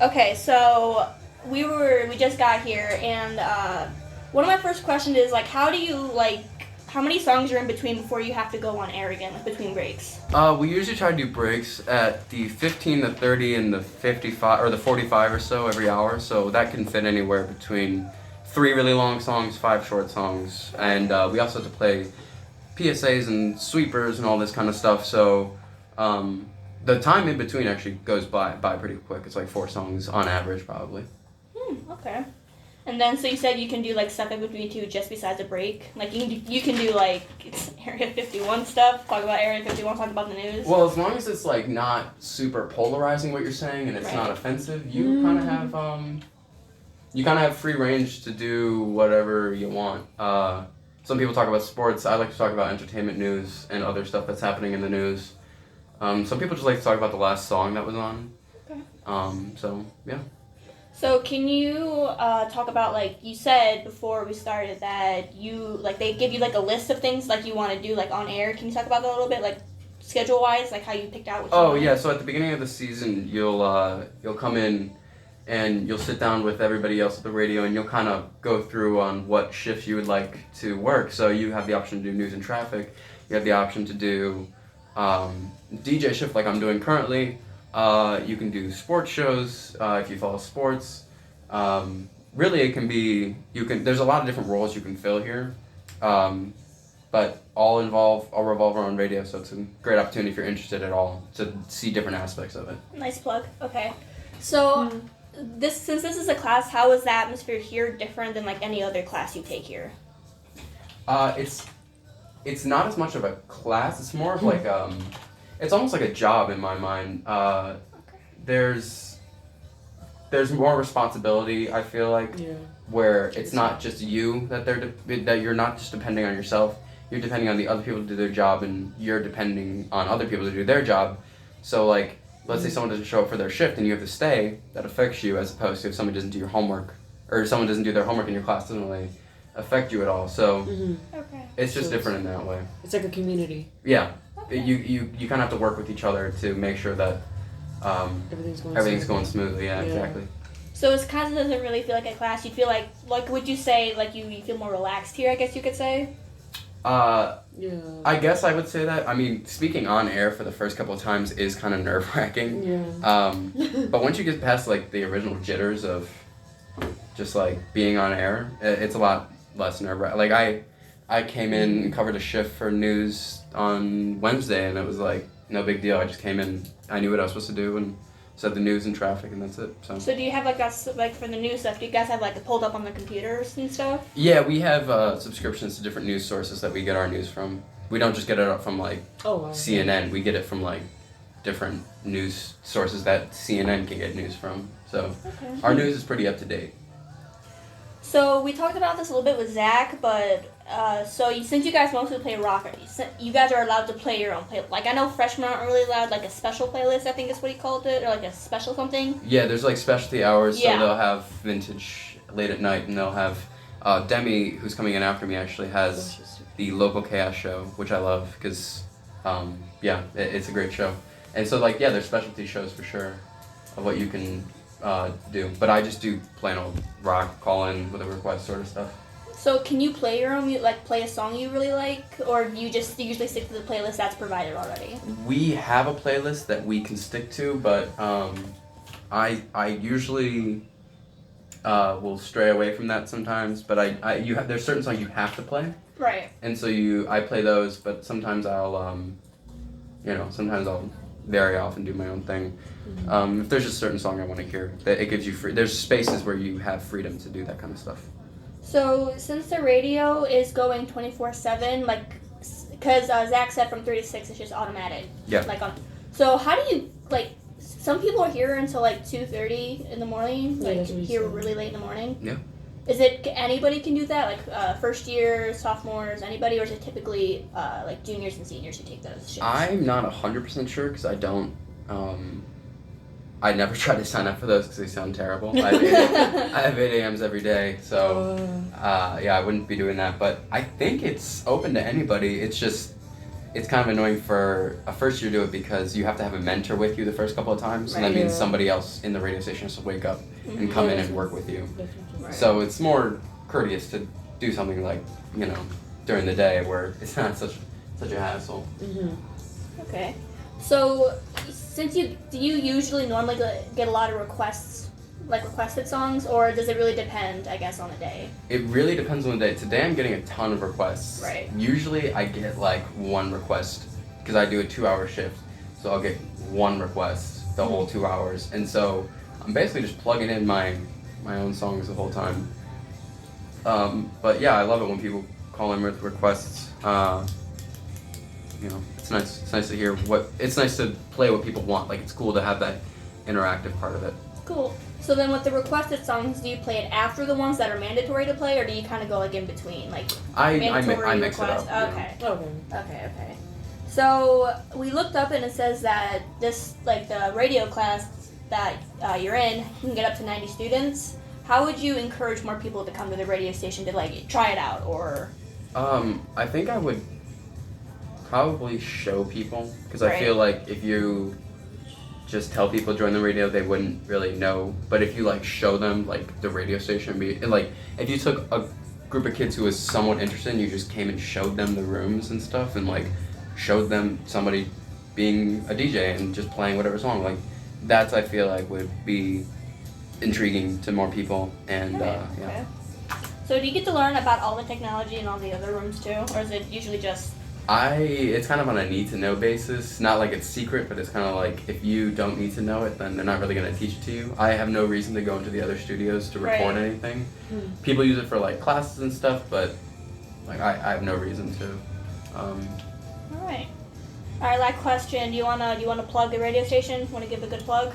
Okay, so we just got here, and one of my first questions is like, how many songs are in between before you have to go on air again, like between breaks? We usually try to do breaks at the 15, the 30, and the 55, or the 45 or so every hour. So that can fit anywhere between 3 really long songs, 5 short songs, and we also have to play PSAs and sweepers and all this kind of stuff. So the time in between actually goes by pretty quick. It's like 4 songs on average, probably. Okay. And then, so you said you can do like stuff in between too, just besides a break. Like you can do like Area 51 stuff, talk about Area 51, talk about the news. Well, as long as it's like not super polarizing what you're saying and it's not offensive, you kind of have free range to do whatever you want. Some people talk about sports. I like to talk about entertainment news and other stuff that's happening in the news. Some people just like to talk about the last song that was on. Okay. So yeah. So can you talk about, like you said before we started that they give you like a list of things like you want to do like on air. Can you talk about that a little bit, like schedule wise, like how you picked out what you wanted? Yeah. So at the beginning of the season, you'll come in and you'll sit down with everybody else at the radio and you'll kind of go through on what shifts you would like to work. So you have the option to do news and traffic. You have the option to do DJ shift like I'm doing currently. You can do sports shows if you follow sports. Really, it can be there's a lot of different roles you can fill here, but all revolve around radio. So it's a great opportunity if you're interested at all to see different aspects of it. Nice plug. Okay, so since this is a class, how is the atmosphere here different than like any other class you take here? It's not as much of a class. It's more of like it's almost like a job in my mind. There's more responsibility. I feel like where it's not just you that you're not just depending on yourself. You're depending on the other people to do their job, and you're depending on other people to do their job. So like, let's say someone doesn't show up for their shift and you have to stay. That affects you as opposed to if someone doesn't do your homework or if someone doesn't do their homework in your class, doesn't really affect you at all. So it's just different in that way. It's like a community. Yeah. You kind of have to work with each other to make sure that everything's going smoothly. Yeah, exactly. So it kind of doesn't really feel like a class. You feel like would you say like you feel more relaxed here? I guess you could say. I guess I would say that. I mean, speaking on air for the first couple of times is kind of nerve-wracking. Yeah. But once you get past like the original jitters of just like being on air, it's a lot less nerve-wracking. Like I came in and covered a shift for news on Wednesday, and it was like no big deal. I just came in, I knew what I was supposed to do, and said the news and traffic, and that's it. So do you have like for the news stuff? Do you guys have like it pulled up on the computers and stuff? Yeah, we have subscriptions to different news sources that we get our news from. We don't just get it from like CNN. We get it from like different news sources that CNN can get news from. So our news is pretty up to date. So we talked about this a little bit with Zach, but since you guys mostly play rock, you guys are allowed to play your own play. Like I know freshmen aren't really allowed like a special playlist. I think is what he called it, or like a special something. Yeah, there's like specialty hours. So they'll have vintage late at night, and they'll have Demi, who's coming in after me, actually has the local chaos show, which I love because it's a great show. And so like there's specialty shows for sure of what you can do, but I just do plain old rock, call in with a request sort of stuff. So can you play your own, like play a song you really like, or do you just usually stick to the playlist that's provided already? We have a playlist that we can stick to, but I usually will stray away from that sometimes. But there's certain songs you have to play. Right. And so I play those, but sometimes I'll very often do my own thing. If there's a certain song I want to hear, that it gives you there's spaces where you have freedom to do that kind of stuff. So since the radio is going 24/7, like, because Zach said from 3 to 6 it's just automatic. Yeah. So how do you like? Some people are here until like 2:30 in the morning, like here really late in the morning. Yeah. Is it anybody can do that? Like first year, sophomores, anybody, or is it typically like juniors and seniors who take those shifts? I'm not 100% sure because I don't. I never try to sign up for those because they sound terrible. I have 8 a.m.s every day, so I wouldn't be doing that. But I think it's open to anybody. It's it's kind of annoying for a first year to do it because you have to have a mentor with you the first couple of times, and that means somebody else in the radio station has to wake up and come in and work with you. Right. So it's more courteous to do something like, during the day where it's not such a hassle. Okay. So, do you usually normally get a lot of requests, like requested songs, or does it really depend, I guess, on the day? It really depends on the day. Today I'm getting a ton of requests. Right. Usually I get like one request because I do a 2-hour shift, so I'll get one request the whole 2 hours, and so I'm basically just plugging in my own songs the whole time. But yeah, I love it when people call in with requests. It's nice. It's nice to hear it's nice to play what people want. Like, it's cool to have that interactive part of it. Cool. So then with the requested songs, do you play it after the ones that are mandatory to play, or do you kind of go like in between? Like I mandatory mix it request? up. Okay. Yeah. Okay. So we looked up and it says that this, like the radio class that you're in, can get up to 90 students. How would you encourage more people to come to the radio station to like try it out, or? I think I would probably show people, because Right. I feel like if you just tell people to join the radio, they wouldn't really know. But if you like show them like the radio station, like if you took a group of kids who was somewhat interested and you just came and showed them the rooms and stuff, and like showed them somebody being a DJ and just playing whatever song, like that's, I feel like, would be intriguing to more people. And Okay. So do you get to learn about all the technology in all the other rooms too, or is it usually just? It's kind of on a need to know basis. Not like it's secret, but it's kind of like if you don't need to know it, then they're not really going to teach it to you. I have no reason to go into the other studios to record anything. People use it for like classes and stuff, but like I have no reason to. All right, last question. Do you wanna plug the radio station? Want to give a good plug?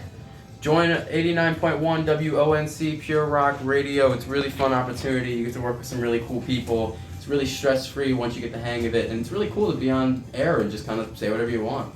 Join 89.1 WONC Pure Rock Radio. It's a really fun opportunity. You get to work with some really cool people. It's really stress-free once you get the hang of it, and it's really cool to be on air and just kind of say whatever you want.